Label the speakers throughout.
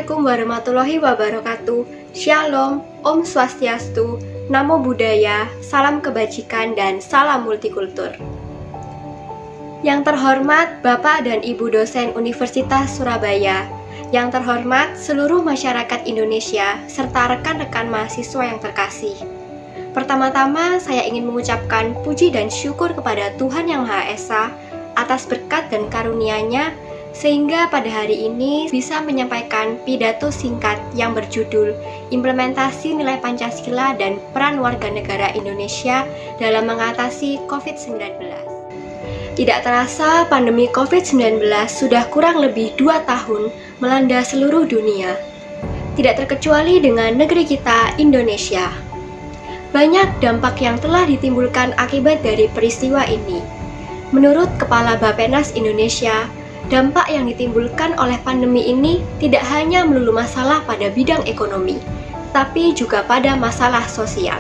Speaker 1: Assalamualaikum warahmatullahi wabarakatuh. Shalom, Om Swastiastu, Namo Buddhaya, salam kebajikan dan salam multikultur. Yang terhormat Bapak dan Ibu dosen Universitas Surabaya, yang terhormat seluruh masyarakat Indonesia serta rekan-rekan mahasiswa yang terkasih. Pertama-tama saya ingin mengucapkan puji dan syukur kepada Tuhan Yang Maha Esa atas berkat dan karunia-Nya sehingga pada hari ini bisa menyampaikan pidato singkat yang berjudul Implementasi Nilai Pancasila dan Peran Warga Negara Indonesia dalam Mengatasi COVID-19. Tidak terasa pandemi COVID-19 sudah kurang lebih 2 tahun melanda seluruh dunia. Tidak terkecuali dengan negeri kita, Indonesia. Banyak dampak yang telah ditimbulkan akibat dari peristiwa ini. Menurut Kepala Bappenas Indonesia, dampak yang ditimbulkan oleh pandemi ini tidak hanya melulu masalah pada bidang ekonomi, tapi juga pada masalah sosial.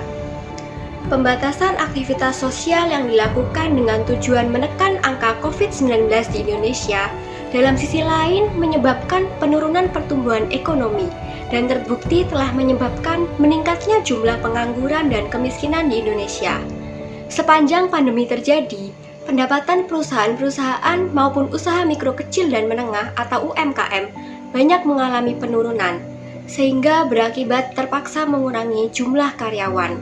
Speaker 1: Pembatasan aktivitas sosial yang dilakukan dengan tujuan menekan angka COVID-19 di Indonesia, dalam sisi lain menyebabkan penurunan pertumbuhan ekonomi dan terbukti telah menyebabkan meningkatnya jumlah pengangguran dan kemiskinan di Indonesia. Sepanjang pandemi terjadi, pendapatan perusahaan-perusahaan maupun usaha mikro kecil dan menengah atau UMKM banyak mengalami penurunan, sehingga berakibat terpaksa mengurangi jumlah karyawan.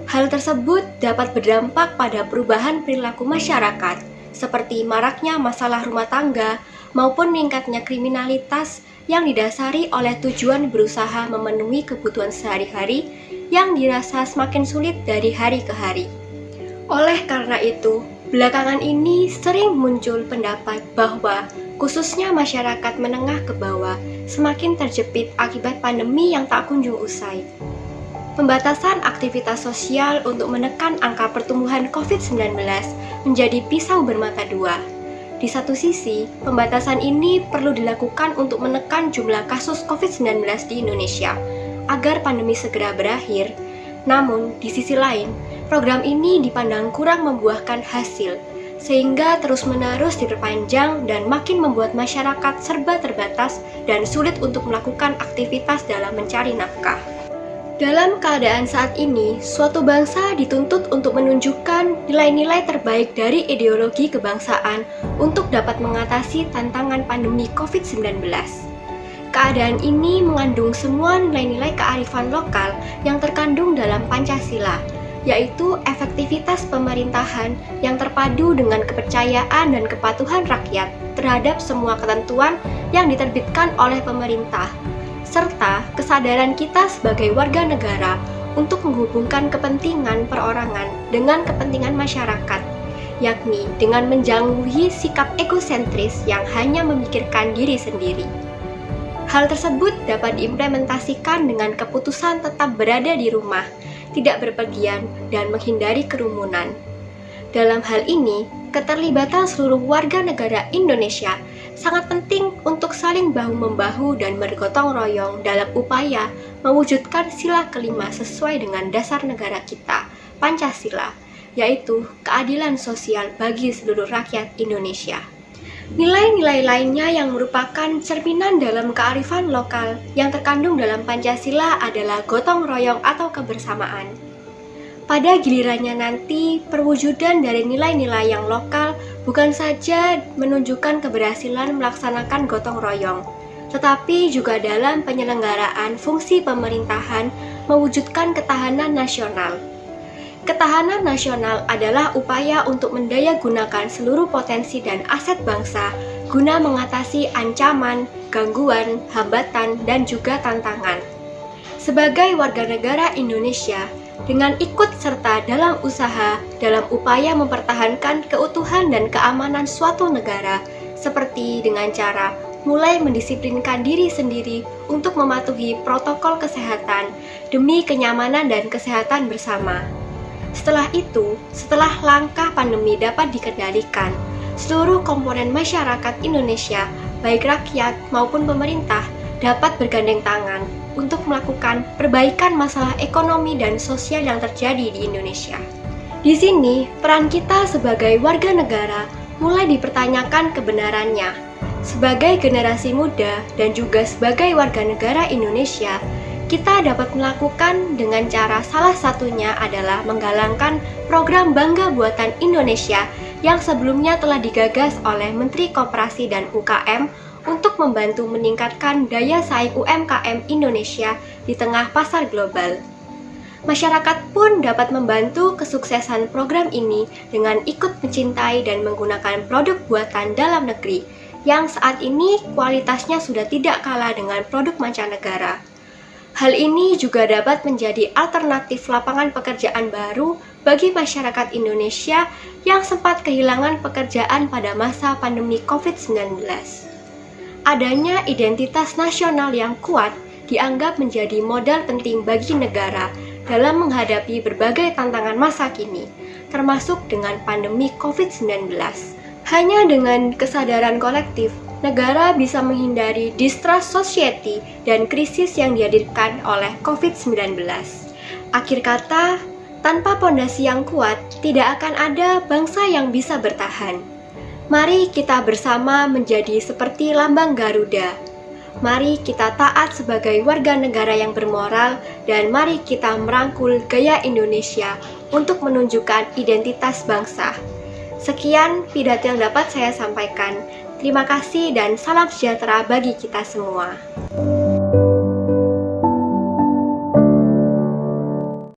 Speaker 1: Hal tersebut dapat berdampak pada perubahan perilaku masyarakat, seperti maraknya masalah rumah tangga maupun meningkatnya kriminalitas yang didasari oleh tujuan berusaha memenuhi kebutuhan sehari-hari yang dirasa semakin sulit dari hari ke hari. Oleh karena itu, belakangan ini sering muncul pendapat bahwa khususnya masyarakat menengah ke bawah semakin terjepit akibat pandemi yang tak kunjung usai. Pembatasan aktivitas sosial untuk menekan angka pertumbuhan COVID-19 menjadi pisau bermata dua. Di satu sisi, pembatasan ini perlu dilakukan untuk menekan jumlah kasus COVID-19 di Indonesia agar pandemi segera berakhir. Namun, di sisi lain, program ini dipandang kurang membuahkan hasil, sehingga terus-menerus diperpanjang dan makin membuat masyarakat serba terbatas dan sulit untuk melakukan aktivitas dalam mencari nafkah. Dalam keadaan saat ini, suatu bangsa dituntut untuk menunjukkan nilai-nilai terbaik dari ideologi kebangsaan untuk dapat mengatasi tantangan pandemi COVID-19. Keadaan ini mengandung semua nilai-nilai kearifan lokal yang terkandung dalam Pancasila, yaitu efektivitas pemerintahan yang terpadu dengan kepercayaan dan kepatuhan rakyat terhadap semua ketentuan yang diterbitkan oleh pemerintah, serta kesadaran kita sebagai warga negara untuk menghubungkan kepentingan perorangan dengan kepentingan masyarakat, yakni dengan menjauhi sikap egosentris yang hanya memikirkan diri sendiri. Hal tersebut dapat diimplementasikan dengan keputusan tetap berada di rumah, tidak berpergian, dan menghindari kerumunan. Dalam hal ini, keterlibatan seluruh warga negara Indonesia sangat penting untuk saling bahu-membahu dan bergotong royong dalam upaya mewujudkan sila kelima sesuai dengan dasar negara kita, Pancasila, yaitu keadilan sosial bagi seluruh rakyat Indonesia. Nilai-nilai lainnya yang merupakan cerminan dalam kearifan lokal yang terkandung dalam Pancasila adalah gotong royong atau kebersamaan. Pada gilirannya nanti, perwujudan dari nilai-nilai yang lokal bukan saja menunjukkan keberhasilan melaksanakan gotong royong, tetapi juga dalam penyelenggaraan fungsi pemerintahan mewujudkan ketahanan nasional. Ketahanan nasional adalah upaya untuk mendayagunakan seluruh potensi dan aset bangsa guna mengatasi ancaman, gangguan, hambatan, dan juga tantangan. Sebagai warga negara Indonesia, dengan ikut serta dalam usaha dalam upaya mempertahankan keutuhan dan keamanan suatu negara, seperti dengan cara mulai mendisiplinkan diri sendiri untuk mematuhi protokol kesehatan demi kenyamanan dan kesehatan bersama. Setelah itu, setelah langkah pandemi dapat dikendalikan, seluruh komponen masyarakat Indonesia, baik rakyat maupun pemerintah, dapat bergandeng tangan untuk melakukan perbaikan masalah ekonomi dan sosial yang terjadi di Indonesia. Di sini, peran kita sebagai warga negara mulai dipertanyakan kebenarannya, Sebagai generasi muda dan juga sebagai warga negara Indonesia, kita dapat melakukan dengan cara salah satunya adalah menggalangkan program Bangga Buatan Indonesia yang sebelumnya telah digagas oleh Menteri Koperasi dan UKM untuk membantu meningkatkan daya saing UMKM Indonesia di tengah pasar global. Masyarakat pun dapat membantu kesuksesan program ini dengan ikut mencintai dan menggunakan produk buatan dalam negeri yang saat ini kualitasnya sudah tidak kalah dengan produk mancanegara. Hal ini juga dapat menjadi alternatif lapangan pekerjaan baru bagi masyarakat Indonesia yang sempat kehilangan pekerjaan pada masa pandemi COVID-19. Adanya identitas nasional yang kuat dianggap menjadi modal penting bagi negara dalam menghadapi berbagai tantangan masa kini, termasuk dengan pandemi COVID-19. Hanya dengan kesadaran kolektif, negara bisa menghindari distrust society dan krisis yang dihadirkan oleh COVID-19. Akhir kata, tanpa pondasi yang kuat, tidak akan ada bangsa yang bisa bertahan. Mari kita bersama menjadi seperti lambang Garuda. Mari kita taat sebagai warga negara yang bermoral, dan mari kita merangkul gaya Indonesia untuk menunjukkan identitas bangsa. Sekian pidato yang dapat saya sampaikan. Terima kasih dan salam sejahtera bagi kita semua.